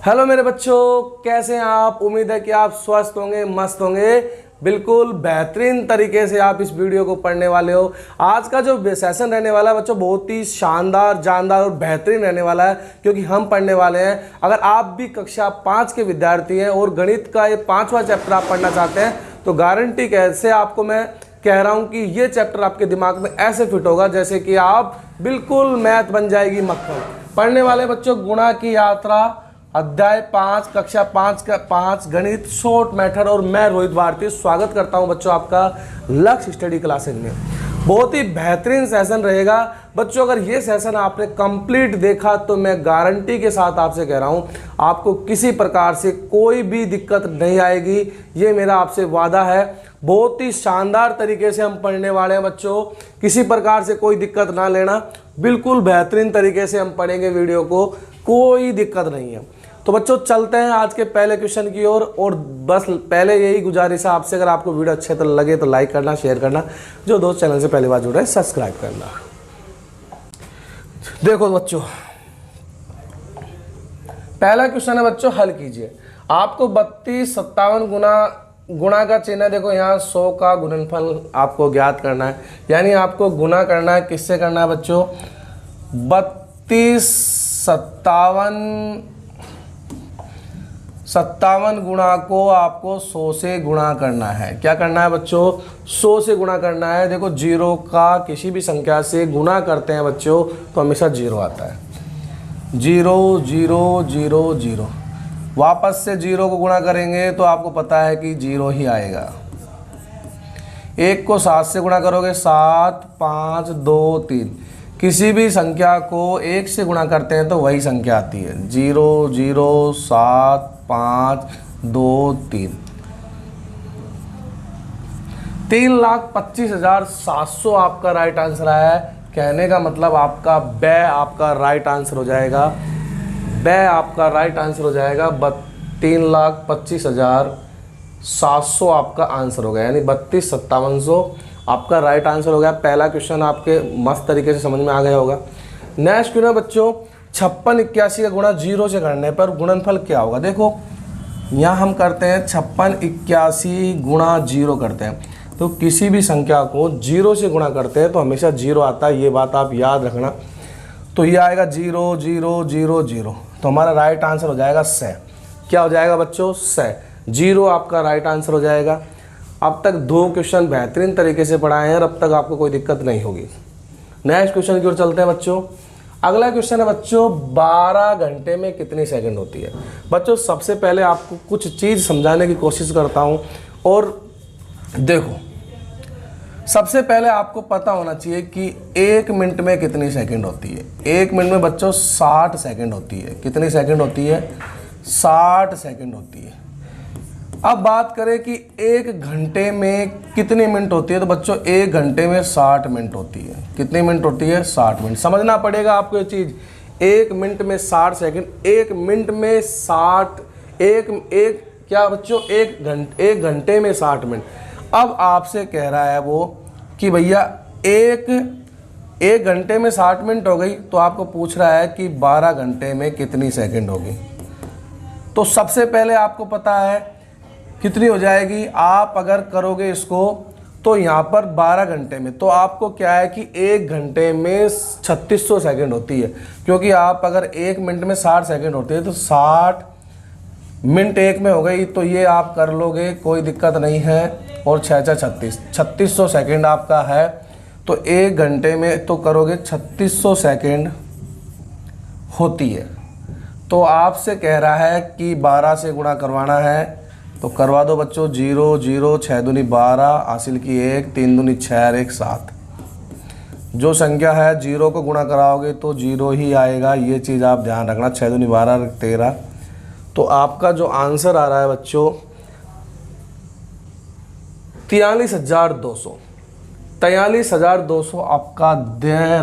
Hello मेरे बच्चों, कैसे हैं आप। उम्मीद है कि आप स्वस्थ होंगे, मस्त होंगे। बिल्कुल बेहतरीन तरीके से आप इस वीडियो को पढ़ने वाले हो। आज का जो सेशन रहने वाला है बच्चों, बहुत ही शानदार, जानदार और बेहतरीन रहने वाला है, क्योंकि हम पढ़ने वाले हैं। अगर आप भी कक्षा 5 के विद्यार्थी हैं और गणित का ये 5वां चैप्टर आप पढ़ना चाहते हैं, तो गारंटी कैसे आपको मैं कह रहा हूँ कि ये चैप्टर आपके दिमाग में ऐसे फिट होगा जैसे कि आप बिल्कुल मैथ बन जाएगी मक्खन। पढ़ने वाले बच्चों, गुणा की यात्रा अध्याय 5 कक्षा 5 का 5 गणित शॉर्ट मेथड। और मैं रोहित भारती स्वागत करता हूं बच्चों आपका लक्ष्य स्टडी क्लासेज में। बहुत ही बेहतरीन सेशन रहेगा बच्चों। अगर ये सेशन आपने कंप्लीट देखा तो मैं गारंटी के साथ आपसे कह रहा हूं, आपको किसी प्रकार से कोई भी दिक्कत नहीं आएगी। ये मेरा आपसे वादा है। बहुत ही शानदार तरीके से हम पढ़ने वाले हैं बच्चों, किसी प्रकार से कोई दिक्कत ना लेना। बिल्कुल बेहतरीन तरीके से हम पढ़ेंगे वीडियो को, कोई दिक्कत नहीं है। तो बच्चों चलते हैं आज के पहले क्वेश्चन की ओर। और बस पहले यही गुजारिश है आपसे, अगर आपको वीडियो अच्छे तो लगे तो लाइक करना, शेयर करना। जो दोस्त चैनल से पहली बार जुड़ रहे हैं सब्सक्राइब करना। देखो बच्चों, पहला क्वेश्चन है बच्चों, हल कीजिए। आपको 32 57 गुणा का चिन्ह है। देखो यहाँ 100 का गुणनफल आपको ज्ञात करना है, यानी आपको गुना करना है। किससे करना है बच्चों? 32 57 गुणा को आपको 100 से गुणा करना है। क्या करना है बच्चों? 100 से गुणा करना है। देखो, जीरो का किसी भी संख्या से गुणा करते हैं बच्चों तो हमेशा जीरो आता है। 0 0 0 0। वापस से जीरो को गुणा करेंगे तो आपको पता है कि जीरो ही आएगा। 1 को 7 से गुणा करोगे 7 5 2 3। किसी भी संख्या को 1 से गुणा करते हैं तो वही संख्या आती है। 0 0 7 5 2 3। 3,25,700 आपका राइट आंसर आया है। कहने का मतलब आपका ब आपका राइट आंसर हो जाएगा। ब आपका राइट आंसर हो जाएगा। 3,25,700 आपका आंसर हो गया, यानी 32,5700 आपका राइट आंसर हो गया। पहला क्वेश्चन आपके मस्त तरीके से समझ में आ गया होगा। नेक्स्ट क्वेश्चन बच्चों, 56 81 का गुणा 0 से करने पर गुणनफल क्या होगा? देखो यहाँ हम करते हैं 56 81 गुणा 0 करते हैं, तो किसी भी संख्या को 0 से गुणा करते हैं तो हमेशा 0 आता है। ये बात आप याद रखना। तो ये आएगा 0 0 0 0, तो हमारा राइट आंसर हो जाएगा 100। क्या हो जाएगा बच्चों? 100। 0 आपका राइट आंसर हो जाएगा। अब तक 2 क्वेश्चन बेहतरीन तरीके से पढ़ाए हैं और अब तक आपको कोई दिक्कत नहीं होगी। नेक्स्ट क्वेश्चन की ओर चलते हैं बच्चों। अगला क्वेश्चन है बच्चों, 12 घंटे में कितनी सेकंड होती है? बच्चों सबसे पहले आपको कुछ चीज़ समझाने की कोशिश करता हूं। और देखो, सबसे पहले आपको पता होना चाहिए कि 1 मिनट में कितनी सेकंड होती है। 1 मिनट में बच्चों 60 सेकंड होती है। कितनी सेकंड होती है? 60 सेकंड होती है। अब बात करें कि 1 घंटे में कितनी मिनट होती है, तो बच्चों 1 घंटे में 60 मिनट होती है। कितनी मिनट होती है? 60 मिनट। समझना पड़ेगा आपको ये चीज़। 1 मिनट में 60 सेकंड। 1 मिनट में 60 क्या बच्चों? 1 घंटे में 60 मिनट। अब आपसे कह रहा है वो कि भैया एक घंटे में 60 मिनट हो गई, तो आपको पूछ रहा है कि 12 घंटे में कितनी सेकंड होगी। तो सबसे पहले आपको पता है कितनी हो जाएगी। आप अगर करोगे इसको तो यहाँ पर 12 घंटे में, तो आपको क्या है कि 1 घंटे में 3600 सेकंड होती है। क्योंकि आप अगर 1 मिनट में 60 सेकंड होते हैं तो 60 मिनट 1 में हो गई, तो ये आप कर लोगे, कोई दिक्कत नहीं है। और 6 6 36, 3600 सेकंड आपका है। तो 1 घंटे में तो करोगे 3600 सेकंड होती है। तो आपसे कह रहा है कि 12 से गुणा करवाना है, तो करवा दो बच्चों। 0 0 6 दूनी 12, हासिल की 1, 3 दूनी 6 और 1 7। जो संख्या है 0 को गुणा कराओगे तो 0 ही आएगा। ये चीज़ आप ध्यान रखना। 6 दूनी 12 13। तो आपका जो आंसर आ रहा है बच्चों 43,200। 43,200 आपका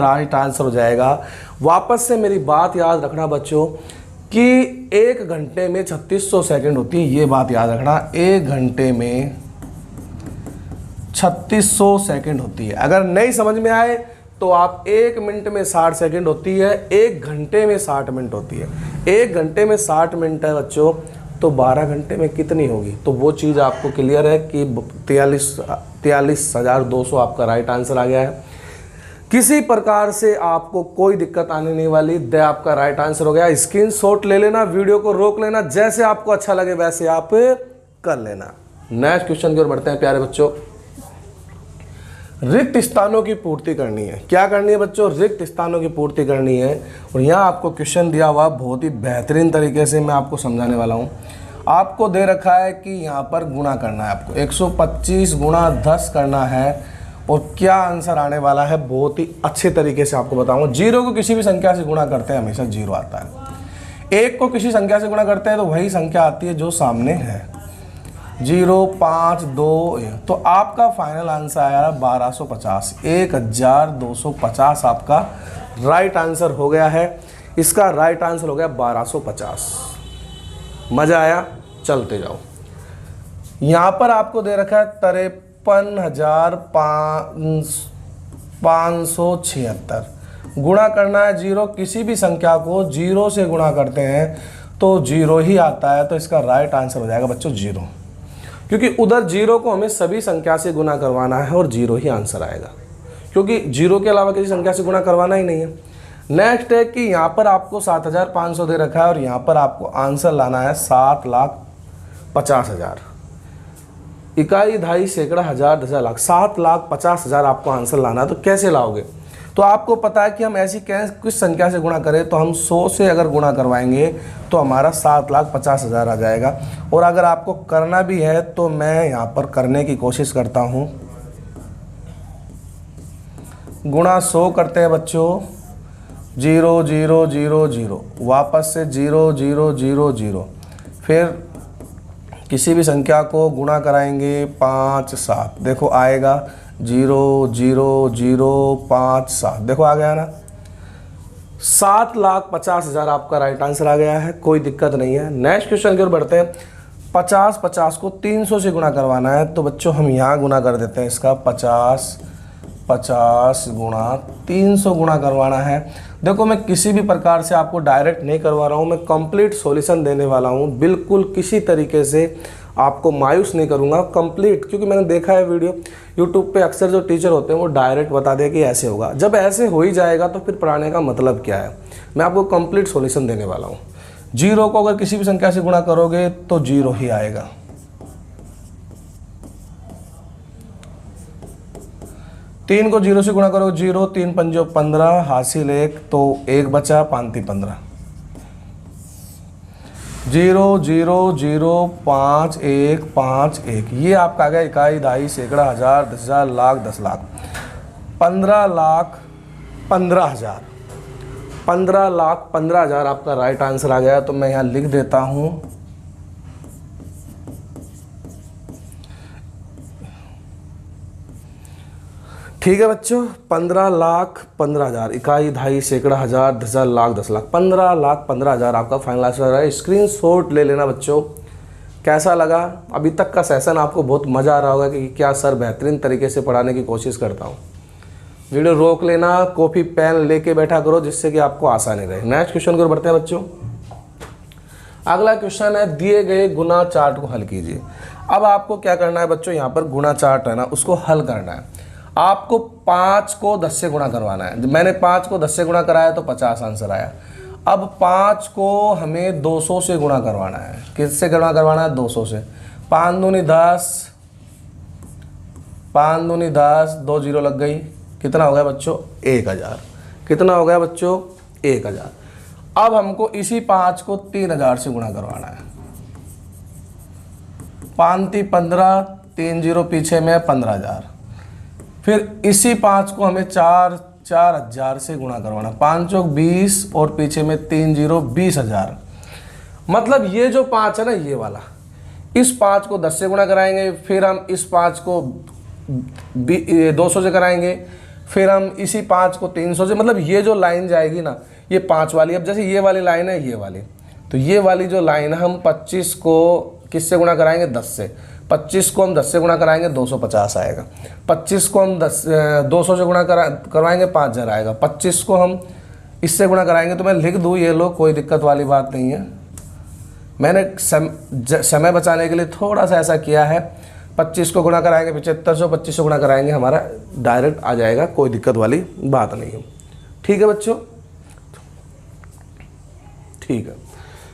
राइट आंसर हो जाएगा। वापस से मेरी बात याद रखना बच्चों कि 1 घंटे में 3600 सेकंड होती है। ये बात याद रखना, 1 घंटे में 3600 सेकंड होती है। अगर नहीं समझ में आए तो आप 1 मिनट में 60 सेकंड होती है, 1 घंटे में 60 मिनट होती है। 1 घंटे में 60 मिनट है बच्चों, तो 12 घंटे में कितनी होगी? तो वो चीज़ आपको क्लियर है कि 43,200 आपका राइट आंसर आ गया है। किसी प्रकार से आपको कोई दिक्कत आने नहीं वाली, द आपका राइट आंसर हो गया। स्क्रीनशॉट ले लेना, वीडियो को रोक लेना, जैसे आपको अच्छा लगे वैसे आप कर लेना। नेक्स्ट क्वेश्चन की ओर बढ़ते हैं प्यारे बच्चों। रिक्त स्थानों की पूर्ति करनी है। क्या करनी है बच्चों? रिक्त स्थानों की पूर्ति करनी है। और यहाँ आपको क्वेश्चन दिया हुआ बहुत ही बेहतरीन तरीके से मैं आपको समझाने वाला हूँ। आपको दे रखा है कि यहाँ पर गुणा करना है, आपको 125 गुणा 10 करना है, और क्या आंसर आने वाला है बहुत ही अच्छे तरीके से आपको बताऊंगा। 0 को किसी भी संख्या से गुणा करते हैं हमेशा 0 आता है। 1 को किसी संख्या से गुणा करते हैं तो वही संख्या आती है जो सामने है। 0, 5, 2, तो आपका फाइनल आंसर आया 1250। 1250 आपका राइट आंसर हो गया है। इसका राइट आंसर हो गया 1250। मजा आया? चलते जाओ। यहाँ पर आपको दे रखा है 53,576। गुणा करना है 0, किसी भी संख्या को 0 से गुणा करते हैं तो 0 ही आता है, तो इसका राइट आंसर हो जाएगा बच्चों 0, क्योंकि उधर 0 को हमें सभी संख्या से गुणा करवाना है और 0 ही आंसर आएगा, क्योंकि 0 के अलावा किसी संख्या से गुणा करवाना ही नहीं है। नेक्स्ट है कि यहाँ पर आपको 7,500 दे रखा है और यहाँ पर आपको आंसर लाना है 7,50,000। इकाई, दहाई, सैकड़ा, हजार, दशा, लाख, 7,50,000 आपको आंसर लाना है। तो कैसे लाओगे? तो आपको पता है कि हम ऐसी किस संख्या से गुणा करें, तो हम 100 से अगर गुणा करवाएंगे तो हमारा 7,50,000 आ जाएगा। और अगर आपको करना भी है तो मैं यहाँ पर करने की कोशिश करता हूँ। गुणा 100 करते हैं बच्चों, 0 0 0 0, वापस से 0 0 0 0, फिर किसी भी संख्या को गुणा कराएंगे 5 7, देखो आएगा 0 0 0 5 7, देखो आ गया ना। 7,50,000 आपका राइट आंसर आ गया है, कोई दिक्कत नहीं है। नेक्स्ट क्वेश्चन की ओर बढ़ते हैं। 50 को 300 से गुणा करवाना है, तो बच्चों हम यहाँ गुणा कर देते हैं इसका। 50 गुणा 300 गुणा करवाना है। देखो मैं किसी भी प्रकार से आपको डायरेक्ट नहीं करवा रहा हूँ, मैं कंप्लीट सॉल्यूशन देने वाला हूँ। बिल्कुल किसी तरीके से आपको मायूस नहीं करूँगा, कंप्लीट, क्योंकि मैंने देखा है वीडियो यूट्यूब पे अक्सर जो टीचर होते हैं वो डायरेक्ट बता दे कि ऐसे होगा। जब ऐसे हो ही जाएगा तो फिर पढ़ाने का मतलब क्या है? मैं आपको कंप्लीट सॉल्यूशन देने वाला हूँ। 0 को अगर किसी भी संख्या से गुणा करोगे तो 0 ही आएगा। 3 को 0 से गुणा करो, 0 3 पंजो 15, हासिल 1, तो 1 बचा, 5 3 15। 0 0 0 5 1 5 1, ये आपका आ गया इकाई, दहाई, सैकड़ा, हजार, दशा, लाख, 10 लाख। 15,15,000, 15,15,000 आपका राइट आंसर आ गया। तो मैं यहाँ लिख देता हूँ ठीक है बच्चों। 15,15,000, इकाई, दहाई, सैकड़ा, हजार, दशा, लाख, 10 लाख। 15,15,000 आपका फाइनल आंसर है। स्क्रीनशॉट ले लेना बच्चों। कैसा लगा अभी तक का सेशन? आपको बहुत मज़ा आ रहा होगा कि क्या सर बेहतरीन तरीके से पढ़ाने की कोशिश करता हूँ। वीडियो रोक लेना, कॉपी पेन लेके बैठा करो जिससे कि आपको आसानी रहे। नेक्स्ट क्वेश्चन की ओर बढ़ते हैं बच्चों। अगला क्वेश्चन है, दिए गए गुणा चार्ट को हल कीजिए। अब आपको क्या करना है बच्चों, यहाँ पर गुणा चार्ट है ना, उसको हल करना है। आपको 5 को 10 से गुणा करवाना है। मैंने 5 को 10 से गुणा कराया तो 50 आंसर आया। अब 5 को हमें 200 से गुणा करवाना है। किससे गुणा करवाना है? 200 से। 5 दूनी 10, 5 दूनी 10, 2 0 लग गई। कितना हो गया बच्चों? 1000। कितना हो गया बच्चों? 1000। अब हमको इसी 5 को 3000 से गुणा करवाना है। 5 3 15, 3 0 पीछे में 15,000। फिर इसी 5 को हमें 4,000 से गुणा करवाना। 5 चौक 20 और पीछे में 3 0 20,000। मतलब ये जो 5 है ना, ये वाला, इस 5 को 10 से गुणा कराएंगे, फिर हम इस 5 को 200 से कराएंगे, फिर हम इसी 5 को 300 से, मतलब ये जो लाइन जाएगी ना, ये 5 वाली। अब जैसे ये वाली लाइन है, ये वाली, तो ये वाली जो लाइन है हम 25 को किससे गुणा कराएंगे? 10 से। 25 को हम 10 से गुणा कराएंगे 250 आएगा। 25 को हम 200 से गुणा करवाएंगे 5000 आएगा। 25 को हम इससे गुणा कराएंगे तो मैं लिख दूँ, ये लो, कोई दिक्कत वाली बात नहीं है। मैंने समय बचाने के लिए थोड़ा सा ऐसा किया है। 25 को गुणा कराएंगे 7500, 25 से गुणा कराएंगे हमारा डायरेक्ट आ जाएगा, कोई दिक्कत वाली बात नहीं है। ठीक है बच्चों, ठीक है।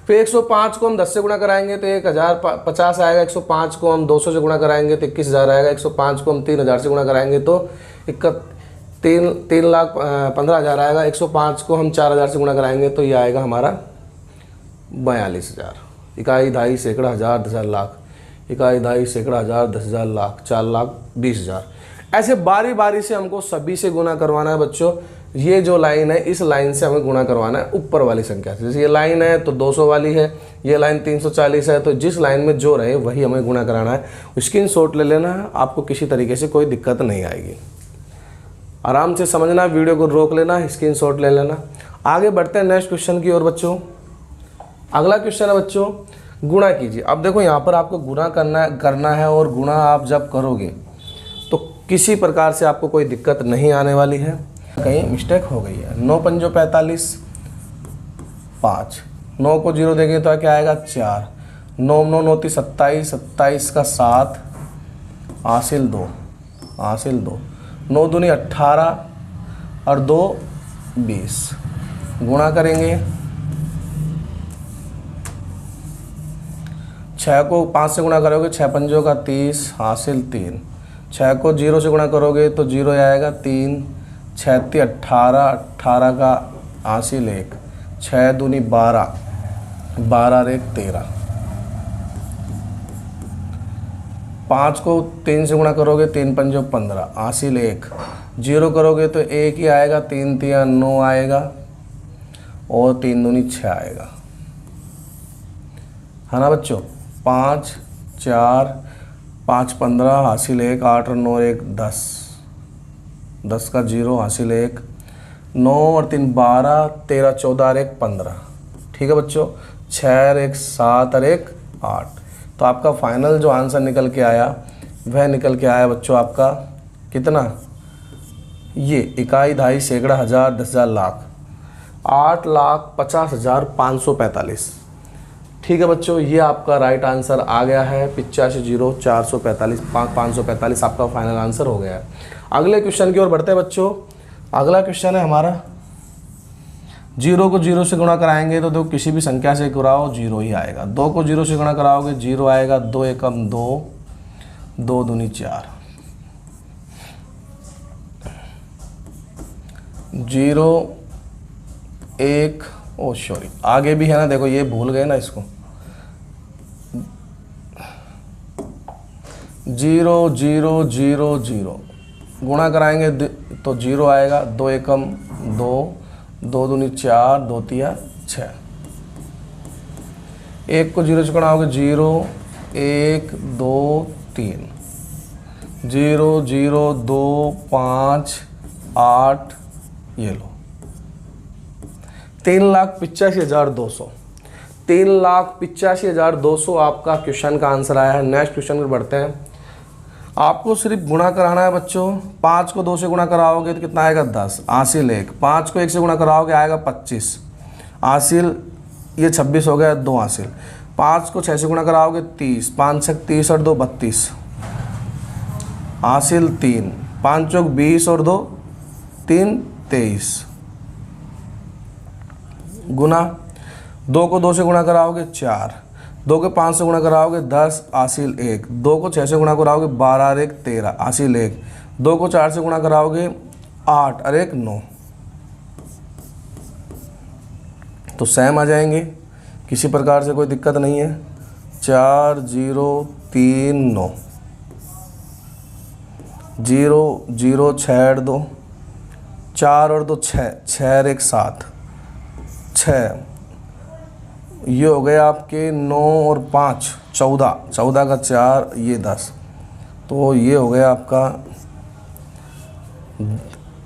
फिर 105 को हम 10 से गुणा कराएंगे तो 1050 आएगा। 105 को हम 200 से गुणा कराएंगे तो 21000 आएगा। 105 को हम 3000 से गुणा कराएंगे तो 3,15,000 आएगा। 105 को हम 4000 से गुणा कराएंगे तो ये आएगा हमारा 42,000। इकाई, दहाई, सैकड़ा, हज़ार, 10,000, लाख। इकाई, दहाई, सैकड़ा, हज़ार, 10,000, लाख, 4,20,000। ऐसे बारी बारी से हमको सभी से गुणा करवाना है बच्चों। ये जो लाइन है, इस लाइन से हमें गुणा करवाना है ऊपर वाली संख्या से। जैसे ये लाइन है तो 200 वाली है, ये लाइन 340 है, तो जिस लाइन में जो रहे वही हमें गुणा कराना है। स्क्रीनशॉट ले लेना है, आपको किसी तरीके से कोई दिक्कत नहीं आएगी। आराम से समझना, वीडियो को रोक लेना, स्क्रीनशॉट ले लेना। आगे बढ़ते हैं नेक्स्ट क्वेश्चन की ओर बच्चों। अगला क्वेश्चन है बच्चों, गुणा कीजिए। अब देखो यहाँ पर आपको गुणा करना है और गुणा आप जब करोगे तो किसी प्रकार से आपको कोई दिक्कत नहीं आने वाली है। कहीं मिस्टेक हो गई है। 9 पंजो 45, 5, 9 को 0 देंगे तो क्या आएगा 4, 9 9 9 27, 27 का 7, हासिल 2, हासिल 2, 9 दूनी 18 और 2 20। गुणा करेंगे, 6 को 5 से गुणा करोगे 6 पंजों का 30, हासिल 3। 6 को 0 से गुणा करोगे तो 0 आएगा 3, 6 × 18, 18 का हासिल 1, 6 दूनी 12, 12 और 1 13। 5 को 3 से गुणा करोगे 3 पंजो 15, हासिल 1। 0 करोगे तो 1 ही आएगा, 3 3 9 आएगा और 3 दूनी 6 आएगा, है ना बच्चों। 5 4 5 15, हासिल 1, 8 और 9 1 10, 10 का 0, हासिल 1, 9 और 3 12, 13 14 और 1 15। ठीक है बच्चों, 6 और 1 7 और 1 8। तो आपका फाइनल जो आंसर निकल के आया वह निकल के आया बच्चों आपका कितना, ये इकाई, दहाई, सैकड़ा, हज़ार, 10,000, लाख, 8,50,545। ठीक है बच्चों, ये आपका राइट आंसर आ गया है। 85,0445 545 आपका फाइनल आंसर हो गया है। अगले क्वेश्चन की ओर बढ़ते हैं बच्चों। अगला क्वेश्चन है हमारा, 0 को 0 से गुणा कराएंगे तो देखो किसी भी संख्या से कराओ 0 ही आएगा। 2 को 0 से गुणा कराओगे 0 आएगा। 2 एकम 2, 2 दूनी 4, 0 1, ओ सॉरी आगे भी है ना, देखो ये भूल गए ना इसको। 0 0 0 0 गुणा कराएंगे तो 0 आएगा। 2 एकम 2, 2 दूनी 4, 2 तिया 6। 1 को 0 से गुणाओगे 0 1 2 3, 0 0 2 5 8, ये लो 3,85,200। 3,85,200 आपका क्वेश्चन का आंसर आया है। नेक्स्ट क्वेश्चन पर बढ़ते हैं। आपको सिर्फ गुणा कराना है बच्चों। 5 को 2 से गुणा कराओगे तो कितना आएगा 10, हासिल 1। 5 को 1 से गुणा कराओगे आएगा 25, हासिल ये 26 हो गया, 2 हासिल। 5 को 6 से गुणा कराओगे 30, 5 6 30 और 2 32, हासिल 3। 5 चौक 20 और 2 3 23। गुना, 2 को 2 से गुणा कराओगे 4, 2 को 5 से गुणा कराओगे 10, हासिल 1। 2 को 6 से गुणा कराओगे 12 और 1 13, हासिल 1। 2 को 4 से गुणा कराओगे 8 और 1 9। तो सेम आ जाएंगे, किसी प्रकार से कोई दिक्कत नहीं है। 4 0 3 9, 0 0 6 2, 4 और 2 6, 6 और 1 7 6। ये हो गए आपके 9 और 5 14, 14 का 4 ये 10। तो ये हो गया आपका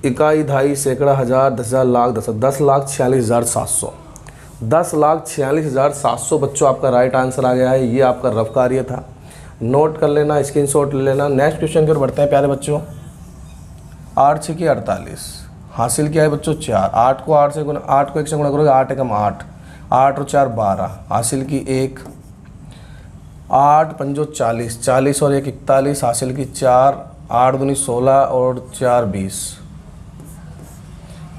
इकाई, दहाई, सैकड़ा, हज़ार, 10,000, लाख, 10,46,700। 10,46,700 बच्चों आपका राइट आंसर आ गया है। ये आपका रफ कार्य था। नोट कर लेना, स्क्रीनशॉट ले लेना। नेक्स्ट क्वेश्चन की ओर बढ़ते हैं प्यारे बच्चों। 8 6 की 48 हासिल किया है बच्चों 4। 8 को 1 से गुणा करोगे 8 एकम 8, 8 और 4 12 हासिल की 1। 8 पंजो 40, 40 और 1 41 हासिल की 4। 8 दूनी 16 और 4 20।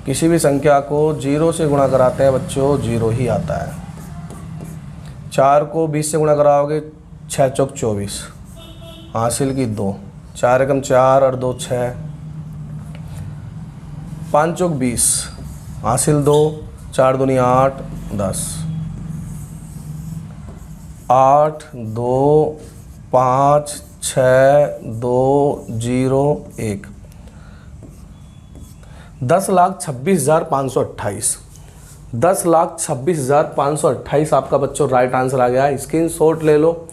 किसी भी संख्या को 0 से गुणा कराते हैं बच्चों 0 ही आता है। 4 को 20 से गुणा कराओगे 6 चौक 24 हासिल की 2। 4 एकम 4 और 2 6। 5 चौक 20 हासिल 2। 4 दूनी 8 10। 8 2 5 6 2 0 1। 10,26,528 10,26,528 आपका बच्चों राइट आंसर आ गया है। स्क्रीनशॉट ले लो।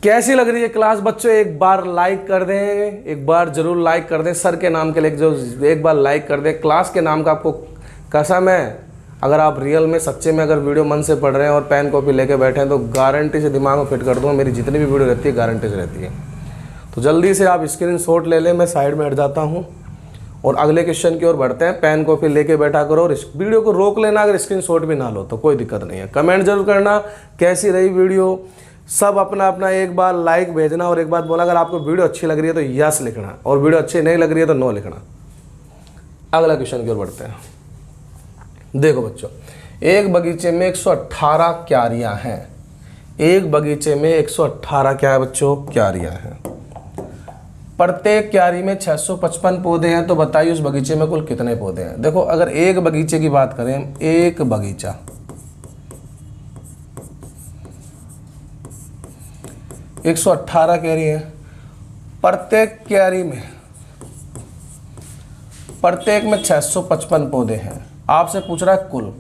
कैसी लग रही है क्लास बच्चों? एक बार लाइक कर दें, एक बार जरूर लाइक कर दें। सर के नाम के लिए जो एक बार लाइक कर दें। क्लास के नाम का आपको कसम है, अगर आप रियल में सच्चे में अगर वीडियो मन से पढ़ रहे हैं और पेन कॉपी लेके बैठे हैं तो गारंटी से दिमाग में फिट कर दूँगा। मेरी जितनी भी वीडियो रहती है गारंटी से रहती है। तो जल्दी से आप स्क्रीनशॉट ले लें, मैं साइड में हट जाता हूँ और अगले क्वेश्चन की ओर बढ़ते हैं। पेन कॉपी लेके बैठा करो और इस वीडियो को रोक लेना, अगर स्क्रीनशॉट भी ना लो तो कोई दिक्कत नहीं है। कमेंट जरूर करना कैसी रही वीडियो। सब अपना अपना एक बार लाइक भेजना और एक बात बोला, अगर आपको वीडियो अच्छी लग रही है तो यस लिखना और वीडियो अच्छी नहीं लग रही है तो नो लिखना। अगला क्वेश्चन की ओर बढ़ते हैं। देखो बच्चों, एक बगीचे में 118 क्यारियां हैं। एक बगीचे में 118 क्या है बच्चों? क्यारियां हैं। प्रत्येक क्यारी में 655 पौधे हैं। तो बताइए उस बगीचे में कुल कितने पौधे हैं? देखो, अगर एक बगीचे की बात करें, एक बगीचा 118 क्यारी है। प्रत्येक क्यारी में प्रत्येक में 655 पौधे हैं। आपसे पूछ रहा है कुल,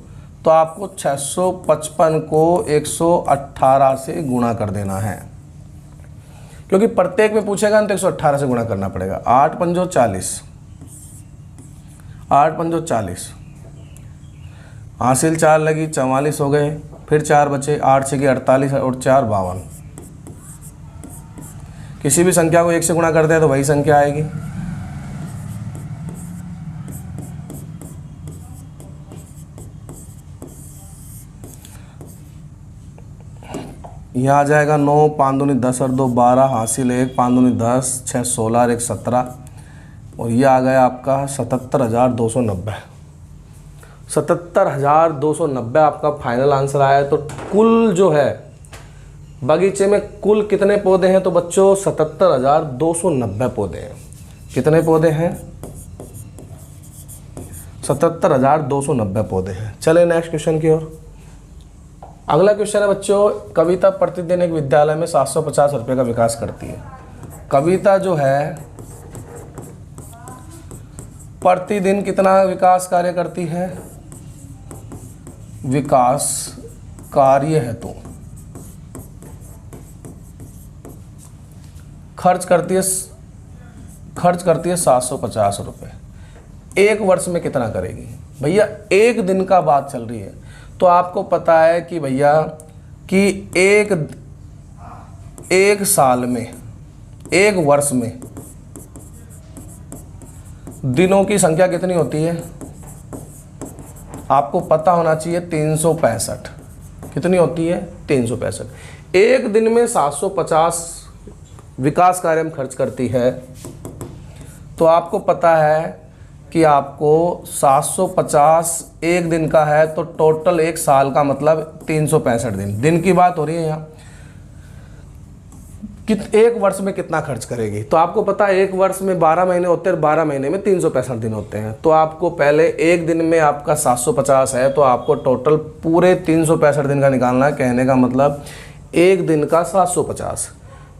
तो आपको 655 को 118 से गुणा कर देना है, क्योंकि प्रत्येक में पूछेगा तो 118 से गुणा करना पड़ेगा। 8 पंजो 40, 8 पंजो 40 हासिल 4 लगी 44 हो गए। फिर 4 बचे, 8 6 की 48 और 4 52। किसी भी संख्या को 1 से गुणा करते हैं तो वही संख्या आएगी। यहाँ आ जाएगा 9 5 दूनी 10 और 2 12 हासिल 1 5 दूनी 10 6 16 और 1 17 और ये आ गया आपका 77,290। 77,290 आपका फाइनल आंसर आया है। तो कुल जो है बगीचे में कुल कितने पौधे हैं? तो बच्चों 77,290 पौधे हैं। कितने पौधे हैं? 77,290 पौधे हैं। चले नेक्स्ट क्वेश्चन की ओर। अगला क्वेश्चन है बच्चों, कविता प्रतिदिन एक विद्यालय में 750 रुपये का विकास करती है। कविता जो है प्रतिदिन कितना विकास कार्य करती है? विकास कार्य है तो खर्च करती है 750 रुपये। एक वर्ष में कितना करेगी? भैया एक दिन का बात चल रही है, तो आपको पता है कि भैया कि एक साल में, एक वर्ष में दिनों की संख्या कितनी होती है? आपको पता होना चाहिए 365। कितनी होती है? 365। एक दिन में 750 विकास कार्य में खर्च करती है, तो आपको पता है कि आपको 750 एक दिन का है तो टोटल एक साल का मतलब 365 दिन। दिन की बात हो रही है यहाँ। एक वर्ष में कितना खर्च करेगी? तो आपको पता है एक वर्ष में 12 महीने होते हैं, 12 महीने में 365 दिन होते हैं। तो आपको पहले एक दिन में आपका 750 है, तो आपको टोटल पूरे 365 दिन का निकालना है। कहने का मतलब एक दिन का 750,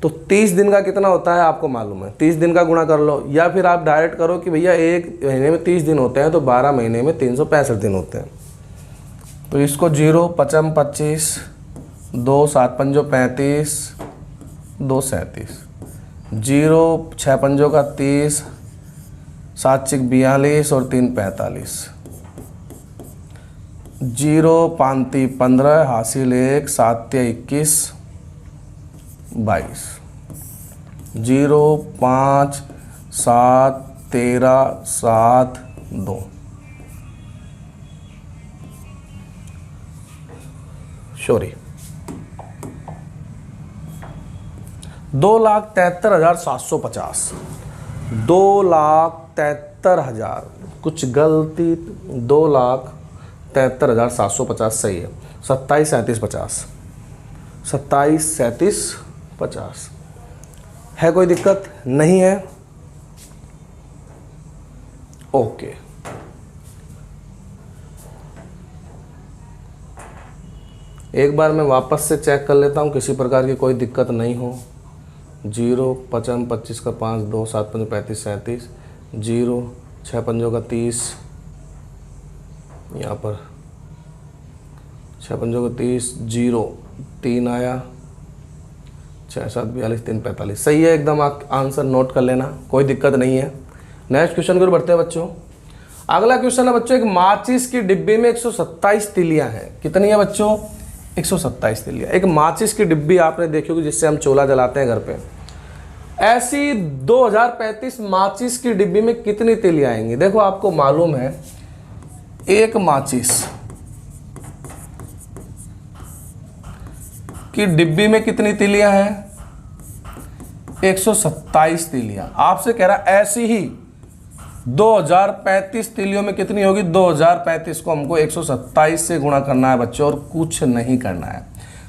तो 30 दिन का कितना होता है आपको मालूम है? 30 दिन का गुणा कर लो, या फिर आप डायरेक्ट करो कि भैया एक महीने में 30 दिन होते हैं तो 12 महीने में 365 दिन होते हैं। तो इसको 0 5 25 2 7 5 35 2 37 0 6 5 का 30 7 6 42 और 3 45 0 5 3 15 हासिल 1 7 21 22। 0 5 7 13 7 2। सॉरी 2,73,750, 2,73,000, कुछ गलती, 2,73,750 सही है। 27 37 50, 27 37 50 है, कोई दिक्कत नहीं है? ओके, एक बार मैं वापस से चेक कर लेता हूँ, किसी प्रकार की कोई दिक्कत नहीं हो। 0 5 25 का 5 2 7 5 35 37, 0 6 5 का 30, यहाँ पर 6 5 का 30, 0 3 आया, 6 7 42 3 45 सही है एकदम। आप आंसर नोट कर लेना, कोई दिक्कत नहीं है। नेक्स्ट क्वेश्चन की ओर बढ़ते हैं बच्चों। अगला क्वेश्चन है बच्चों, एक माचिस की डिब्बी में 127 तिलियां हैं। कितनी है बच्चों? 127 तिलियां। एक माचिस की डिब्बी आपने देखी होगी जिससे हम चूल्हा जलाते हैं घर पे। ऐसी 2035 माचिस की डिब्बी में कितनी तिलियां आएंगी? देखो आपको मालूम है एक माचिस की डिब्बी में कितनी तिलियां हैं? 127 तिलियां। आपसे कह रहा ऐसी ही 2035 तिलियों में कितनी होगी? 2035 को हमको 127 से गुणा करना है बच्चों, और कुछ नहीं करना है।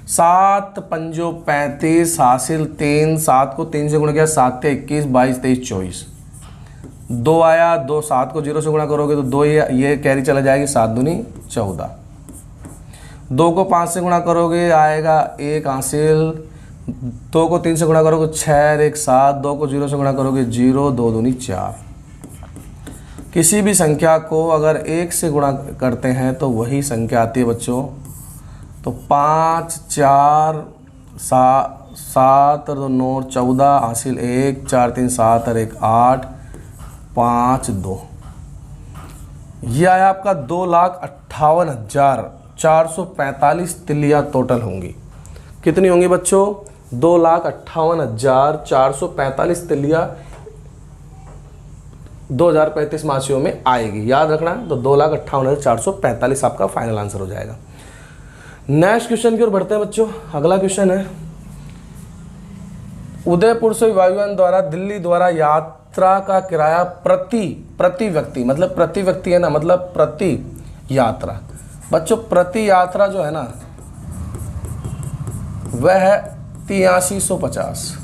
7 पंजो 35 हासिल 3, 7 को 3 से गुणा किया, 7 × 21 22 23 24, 2 आया, 2 7 को 0 से गुणा करोगे तो 2 ये कैरी चला जाएगी, 7 दूनी 14, 2 को 5 से गुणा करोगे आएगा 1 हासिल, 2 को 3 से गुणा करोगे 6 और 1 7, 2 को 0 से गुणा करोगे 0, 2 दूनी 4। किसी भी संख्या को अगर 1 से गुणा करते हैं तो वही संख्या आती है बच्चों। तो 5 4 7 और 2 9 14 हासिल 1, 4 3 7 और 1 8 5 2, यह आया आपका 2,58,445 तिलियां टोटल होंगी। कितनी होंगी बच्चों? 2,58,445 तिलियां 2035 मासियों में आएगी। याद रखना, तो 2,58,445 आपका फाइनल आंसर हो जाएगा। नेक्स्ट क्वेश्चन की ओर बढ़ते हैं बच्चों। अगला क्वेश्चन है, उदयपुर से वायुयान द्वारा दिल्ली द्वारा यात्रा का किराया प्रति व्यक्ति, मतलब प्रति व्यक्ति है ना, मतलब प्रति यात्रा। बच्चों प्रति यात्रा जो है ना वह है 8350।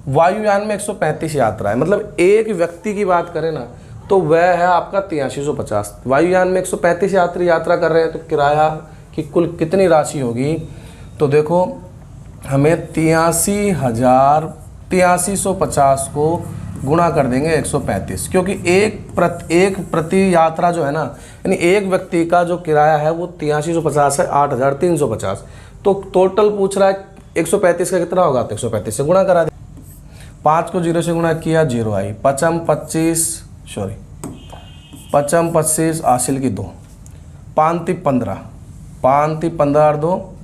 वायुयान में 135 यात्रा है, मतलब एक व्यक्ति की बात करें ना तो वह है आपका 8350। वायुयान में 135 यात्री यात्रा कर रहे हैं तो किराया की कुल कितनी राशि होगी? तो देखो हमें 83,150 को गुणा कर देंगे 135, क्योंकि एक प्रति यात्रा जो है ना, यानी एक व्यक्ति का जो किराया है वो 8350 है, 8,350। तो टोटल पूछ रहा है 135 का कितना होगा, तो 135 से गुणा करा दे। 5 को 0 से गुणा किया 0 आई, 5 25 हासिल की 2, 5 15 और 2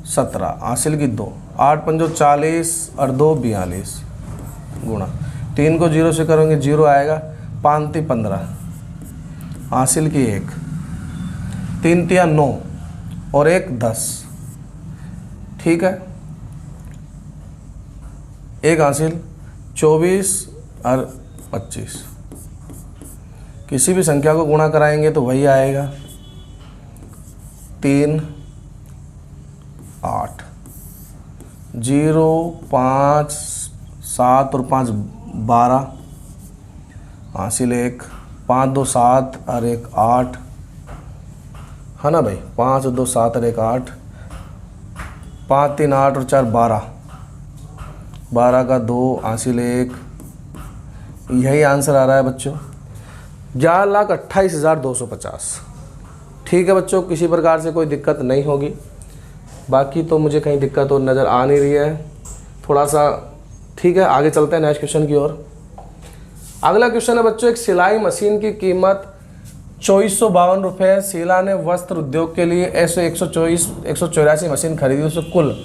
17 हासिल की 2, 8 5 40 और 2 42 गुणा 3 को 0 से करोगे 0 आएगा, 5 15 हासिल की 1, 3 3 9 और 1 10, ठीक है, 1 हासिल 24 और 25। किसी भी संख्या को गुणा कराएंगे तो वही आएगा, 3 8 0 5 7 और 5 12 हासिल 1, 5 2 7 और 1 8, है ना भाई, 5 2 7 और 1 8, 5 3 8 और 4 12, 12 का 2 हासिल 1, यही आंसर आ रहा है बच्चों, 11,28,250। ठीक है बच्चों, किसी प्रकार से कोई दिक्कत नहीं होगी। बाकी तो मुझे कहीं दिक्कत तो नज़र आ नहीं रही है थोड़ा सा। ठीक है, आगे चलते हैं नेक्स्ट क्वेश्चन की ओर। अगला क्वेश्चन है बच्चों, एक सिलाई मशीन की कीमत 2452 रुपये। शीला ने वस्त्र उद्योग के लिए ऐसे 184 मशीन खरीदी, उससे कुल,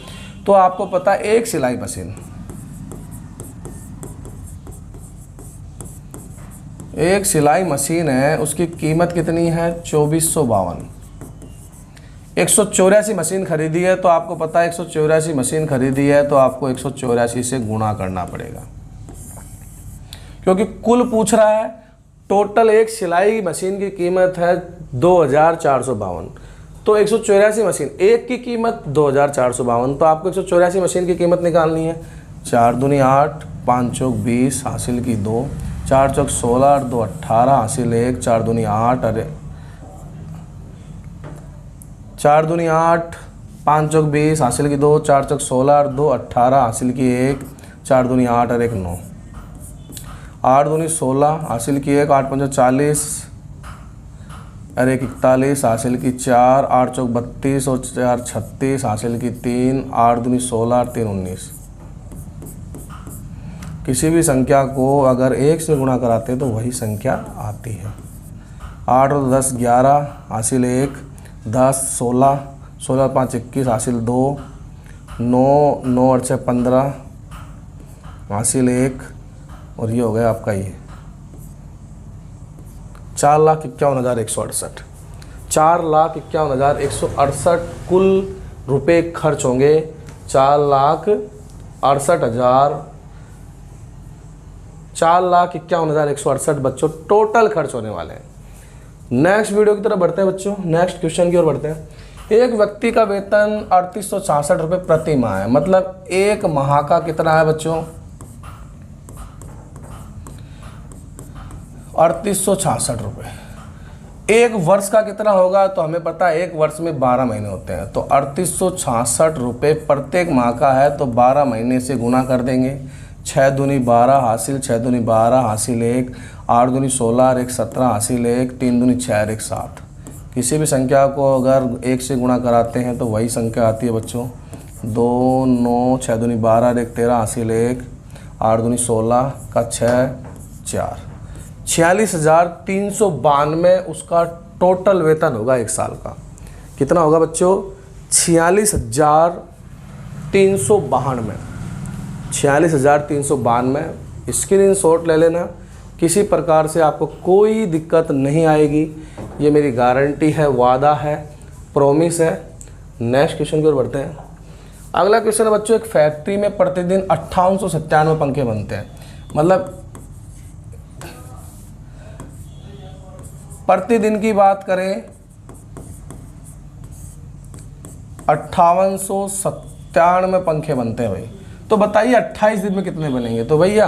तो आपको पता है एक सिलाई मशीन एक सिलाई मशीन है, उसकी कीमत कितनी है 2452। 184 मशीन खरीदी है, तो आपको पता है 184 मशीन खरीदी है तो आपको 184 से गुणा करना पड़ेगा, क्योंकि कुल पूछ रहा है। टोटल एक सिलाई मशीन की कीमत है 2452, तो 184 मशीन, एक की कीमत 2452, तो आपको 184 मशीन की कीमत निकालनी है। 4 दूनी 8, 5 चौक 20 हासिल की 2, 4 चौक 16 और 2 18 हासिल 1, 4 दूनी 8, अरे 4 दूनी 8, 5 चौक 20 हासिल की 2, 4 चौक 16 और 2 18 हासिल की 1, 4 दूनी 8 और 1 9, 8 दूनी 16 हासिल की 1, 8 पंचो 40 और 1 41 हासिल की 4, 8 चौक 32 और 4 36 हासिल की 3, 8 दूनी 16 और 3 19। किसी भी संख्या को अगर 1 से गुणा कराते हैं तो वही संख्या आती है। 8 और 10 11 हासिल 1, 10 16, 16 और 5 21 हासिल 2, 9 9 और 6 15 हासिल 1, और ये हो गया आपका ये 4,51,168। 4,51,168 कुल रुपए खर्च होंगे। 4,51,168 बच्चों टोटल खर्च होने वाले हैं। नेक्स्ट वीडियो की तरफ बढ़ते हैं बच्चों, नेक्स्ट क्वेश्चन की ओर बढ़ते हैं। एक व्यक्ति का वेतन 3866 रुपये प्रति माह है, मतलब एक माह का कितना है बच्चों 3866 रुपये। एक वर्ष का कितना होगा, तो हमें पता है एक वर्ष में 12 महीने होते हैं, तो 3866 रुपये प्रत्येक माह का है, तो 12 महीने से गुणा कर देंगे। 6 दूनी 12 हासिल 6 दूनी 12 हासिल 1, 8 दूनी 16 और 1 17 हासिल 1, 3 दूनी 6 और 1 7। किसी भी संख्या को अगर 1 से गुणा कराते हैं तो वही संख्या आती है बच्चों। 2 9 6 दूनी 12 और 1 13 हासिल 1, 8 दूनी 16 का 6 4, 46,392 उसका टोटल वेतन होगा एक साल का। कितना होगा बच्चों 46,392। 46,392 स्क्रीनशॉट ले लेना। किसी प्रकार से आपको कोई दिक्कत नहीं आएगी, ये मेरी गारंटी है, वादा है, प्रॉमिस है। नेक्स्ट क्वेश्चन की ओर बढ़ते हैं। अगला क्वेश्चन है बच्चों, एक फैक्ट्री में प्रतिदिन 5897 पंखे बनते हैं, मतलब प्रतिदिन की बात करें 5897 पंखे बनते हैं भाई। तो बताइए 28 दिन में कितने बनेंगे। तो भैया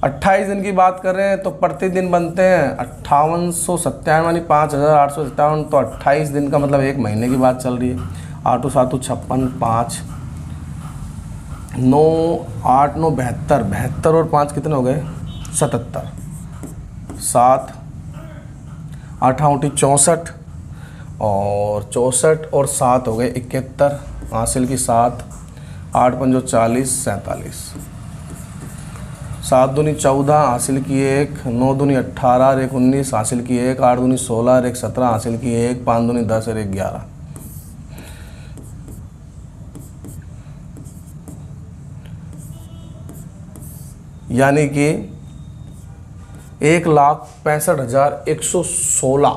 28 दिन की बात कर रहे हैं तो प्रतिदिन बनते हैं 5897 यानी 5857, तो 28 दिन का मतलब एक महीने की बात चल रही है। 8 7 56 5 9 8 9 72, 72 और 5 कितने हो गए 77, 7 8 8 64 और 64 और 7 हो गए 71 हासिल की 7, 8 पंजो 40 47, 7 दूनी 14 हासिल की 1, 9 दूनी 18 और 1 19 हासिल की 1, 8 दूनी 16 और 1 17 हासिल की 1, 5 दूनी 10 और 1 11। यानी कि 1,65,116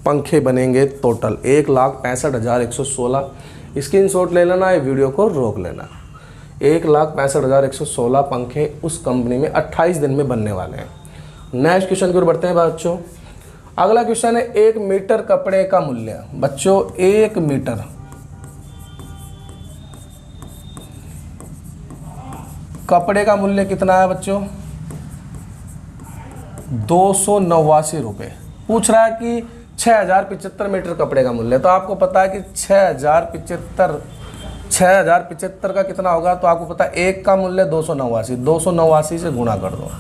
पंखे बनेंगे टोटल। 1,65,116 स्क्रीनशॉट ले लेना, ये वीडियो को रोक लेना। 1,65,116 पंखे उस कंपनी में 28 दिन में बनने वाले हैं। नेक्स्ट क्वेश्चन की ओर बढ़ते हैं बच्चों। अगला क्वेश्चन है 1 मीटर कपड़े का मूल्य। बच्चों 1 मीटर कपड़े का मूल्य कितना है बच्चों 289 रुपये। पूछ रहा है कि 6075 मीटर कपड़े का मूल्य। तो आपको पता है कि 6075 का कितना होगा, तो आपको पता है एक का मूल्य 289, 289 से गुणा कर दो।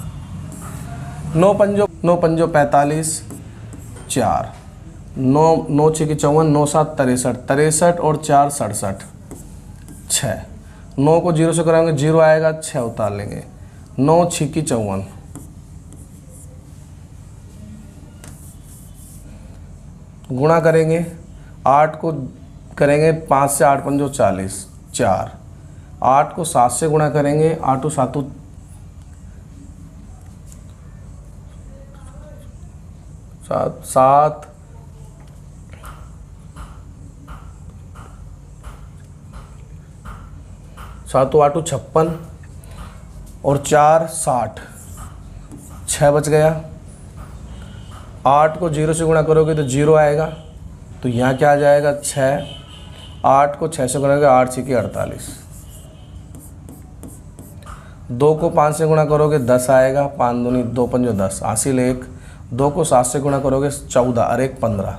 9 पंजो 45 4, 9 9 6 54, 9 7 63, 63 और 4 67, 6। 9 को 0 से कराएंगे 0 आएगा, 6 उतार लेंगे। 9 6 54, गुणा करेंगे 8 को करेंगे 5 से 8 पंजो 40 4, 8 को 7 से गुणा करेंगे 8 7 7 7 7 8 56 और 4 60, 6 बच गया। 8 को 0 से गुणा करोगे तो 0 आएगा, तो यहाँ क्या आ जाएगा 6। 8 को 6 से गुणा करोगे 8 6 की 48। 2 को 5 से गुणा करोगे 10 आएगा, 5 दूनी 2 पंजो 10, हासिल 1। 2 को 7 से गुणा करोगे 14 और 1 15,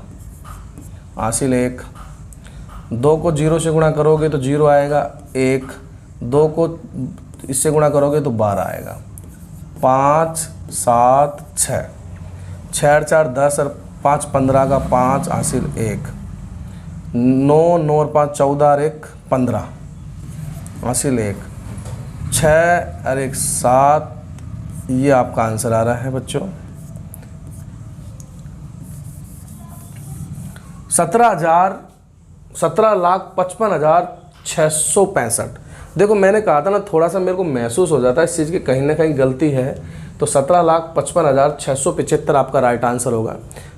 हासिल 1। 2 को 0 से गुणा करोगे तो 0 आएगा 1। 2 को इससे गुणा करोगे तो 12 आएगा। 5 7 6, 6 और 4 10 और 5 15 का 5, हासिल 1। 9 9 और 5 14 और 1 15, हासिल 1। 6 और 1 7, ये आपका आंसर आ रहा है बच्चों। 17,55,665। देखो मैंने कहा था ना, थोड़ा सा मेरे को महसूस हो जाता है इस चीज़ की कहीं ना कहीं गलती है, तो 17,55,675 आपका राइट आंसर होगा।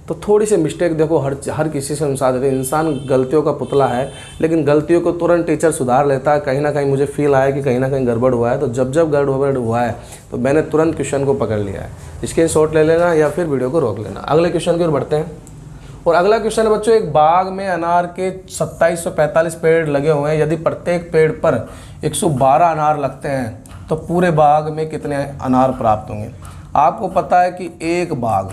तो थोड़ी सी मिस्टेक देखो हर किसी से अनुसार देते, इंसान गलतियों का पुतला है, लेकिन गलतियों को तुरंत टीचर सुधार लेता है। कहीं ना कहीं मुझे फील आया कि कहीं ना कहीं गड़बड़ हुआ है, तो जब गड़बड़ हुआ है तो मैंने तुरंत क्वेश्चन को पकड़ लिया है। स्क्रीनशॉट ले लेना या फिर वीडियो को रोक लेना। अगले क्वेश्चन की ओर बढ़ते हैं। और अगला क्वेश्चन है बच्चों, एक बाग में अनार के 2745 पेड़ लगे हुए हैं। यदि प्रत्येक पेड़ पर 112 अनार लगते हैं तो पूरे बाग में कितने अनार प्राप्त होंगे। आपको पता है कि एक बाग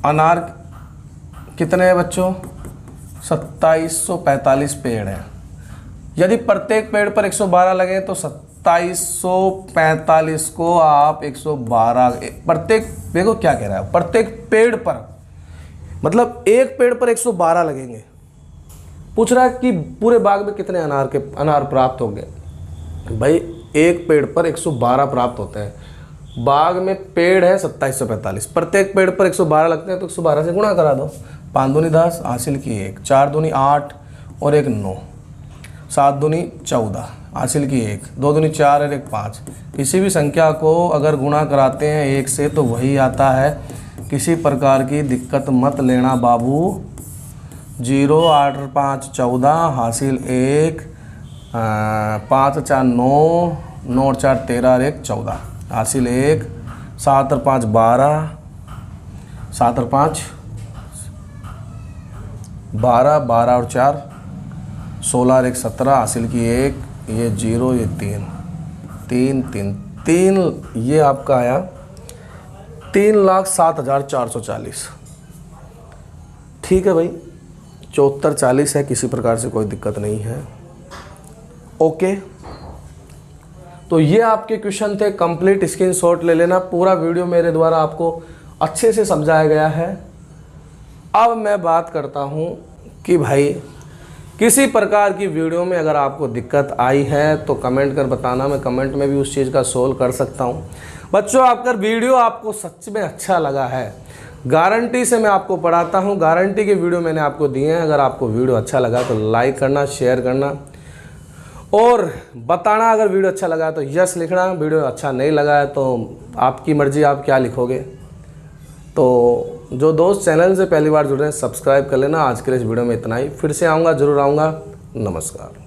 अनार कितने हैं बच्चों, 2745 पेड़ हैं। यदि प्रत्येक पेड़ पर 112 लगे तो 2745 को आप 112, प्रत्येक, देखो क्या कह रहा है, प्रत्येक पेड़ पर मतलब एक पेड़ पर 112 लगेंगे। पूछ रहा है कि पूरे बाग में कितने अनार प्राप्त होंगे। भाई एक पेड़ पर 112 प्राप्त होते हैं, बाग में पेड़ है 2745, प्रत्येक पेड़ पर 112 लगते हैं, तो 112 से गुणा करा दो। 5 दूनी 10, हासिल की 1। 4 दूनी 8 और 1 9, 7 दूनी 14, हासिल की 1। 2 दूनी 4 और 1 5। किसी भी संख्या को अगर गुणा कराते हैं 1 से तो वही आता है। किसी प्रकार की दिक्कत मत लेना बाबू। 0 8 और 5 14, हासिल 1। 5 4 9, 9 और 4 13 और 1 14, हासिल 1। 7 और 5 12, 7 और 5 12, 12 और 4 16 और 1 17, हासिल की 1। ये 0, ये 3 3 3 3, ये आपका आया 3,07,440। ठीक है भाई, 7440 है, किसी प्रकार से कोई दिक्कत नहीं है। ओके, तो ये आपके क्वेश्चन थे कंप्लीट। स्क्रीनशॉट ले लेना। पूरा वीडियो मेरे द्वारा आपको अच्छे से समझाया गया है। अब मैं बात करता हूँ कि भाई किसी प्रकार की वीडियो में अगर आपको दिक्कत आई है तो कमेंट कर बताना, मैं कमेंट में भी उस चीज़ का सोल्व कर सकता हूँ। बच्चों अगर वीडियो आपको सच में अच्छा लगा है, गारंटी से मैं आपको पढ़ाता हूँ, गारंटी के वीडियो मैंने आपको दिए हैं। अगर आपको वीडियो अच्छा लगा तो लाइक करना, शेयर करना और बताना। अगर वीडियो अच्छा लगा तो यस लिखना, वीडियो अच्छा नहीं लगा है तो आपकी मर्ज़ी, आप क्या लिखोगे। तो जो दोस्त चैनल से पहली बार जुड़ रहे हैं सब्सक्राइब कर लेना। आज के लिए इस वीडियो में इतना ही, फिर से आऊँगा, ज़रूर आऊँगा। नमस्कार।